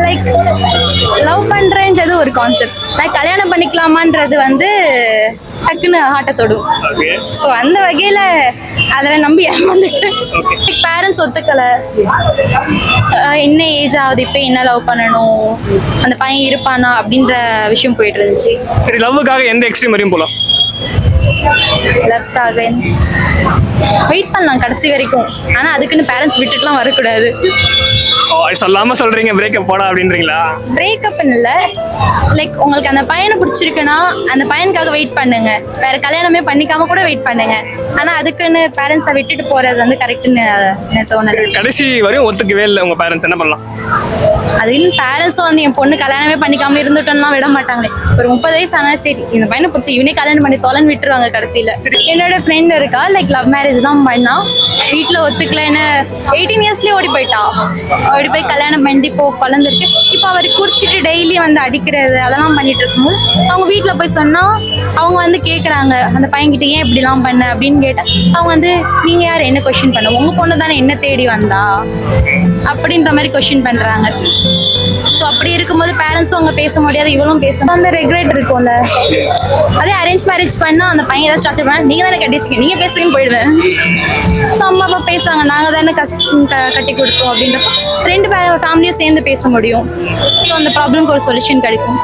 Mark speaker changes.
Speaker 1: Like love பண்றேன்றது ஒரு concept. Like கல்யாணம் பண்ணிக்கலாமான்றது வந்து டக்குன்னு ஹார்ட்டை தொடும். ஸோ அந்த வகையில அதில் நம்பி ஏமாந்துட்டு பேரண்ட்ஸ் ஒத்துக்கல. என்ன ஏஜ் ஆகுது இப்போ என்ன லவ் பண்ணணும், அந்த பையன் இருப்பானா அப்படின்ற விஷயம் போயிட்டு இருந்துச்சு.
Speaker 2: சரி, லவ்வுக்காக எந்த எக்ஸ்ட்ரீம் வரையும் போலாம்?
Speaker 1: லவ்க்காக வெயிட் பண்ணலாம் கடைசி வரைக்கும். ஆனா அதுக்குன்னு பேரண்ட்ஸ் விட்டுட்டுலாம் வரக்கூடாது.
Speaker 2: சொல்லாம சொல்றீங்க பிரேக்கப் போடா அப்படின்றீங்களா?
Speaker 1: பிரேக்கப் இல்ல, லைக் உங்களுக்கு அந்த பையனை பிடிச்சிருக்குன்னா அந்த பையனுக்காக வெயிட் பண்ணுங்க. வேற கல்யாணமே பண்ணிக்காம கூட வெயிட் பண்ணுங்க. ஆனா அதுக்குன்னு பேரண்ட்ஸை விட்டுட்டு போறது வந்து கரெக்ட்னு தோணுது.
Speaker 2: கடைசி வரையும் ஒத்துக்கவே இல்லை உங்க பேரண்ட்ஸ், என்ன பண்ணலாம்?
Speaker 1: அதுன்னு பேரண்ட்ஸும் வந்து என் பொண்ணு கல்யாணமே பண்ணிக்காம இருந்துட்டோம்லாம் விட மாட்டாங்களே. ஒரு 30 வயசு ஆனா சரி இந்த பையனை பிடிச்சி இவனே கல்யாணம் பண்ணி தொலைன்னு விட்டுருவாங்க கடைசியில. என்னோட ஃப்ரெண்ட் இருக்கா, லைக் லவ் மேரேஜ் தான் பண்ணா. வீட்டுல ஒத்துக்கலன்னு 18 இயர்ஸ்லயே ஓடி போயிட்டா. ஓடி போய் கல்யாணம் பண்ணி இப்போ குழந்தை இருக்கு. இப்போ அவர் குடிச்சிட்டு டெய்லி வந்து அடிக்கிறது அதெல்லாம் பண்ணிட்டு இருக்கும்போது அவங்க வீட்டுல போய் சொன்னா அவங்க வந்து கேக்குறாங்க அந்த பையன்கிட்ட ஏன் இப்படிலாம் பண்ண அப்படின்னு கேட்டா அவங்க வந்து நீங்க யார் என்ன கொஸ்டின் பண்ண, உங்க பொண்ணு தானே என்ன தேடி வந்தா அப்படின்ற மாதிரி கொஸ்டின் பண்றாங்க. ஸோ அப்படி இருக்கும்போது பேரண்ட்ஸும் அவங்க பேச முடியாது, இவளும் பேச அந்த ரெக்ரெட் இருக்கும்ல. அதே அரேஞ்ச் மேரேஜ் பண்ணா அந்த பையன் ஏதாவது ஸ்ட்ரக்சர் பண்ணா நீங்க தானே கட்டி வச்சுக்க, நீங்க பேசுறீங்க போயிடுவேன். ஸோ அம்மா அப்பா பேசுவாங்க நாங்க தானே கட்டி கொடுத்தோம் அப்படின்றப்ப ரெண்டு ஃபேமிலியும் சேர்ந்து பேச முடியும். ஸோ அந்த ப்ராப்ளம்க்கு ஒரு சொல்யூஷன் கிடைக்கும்.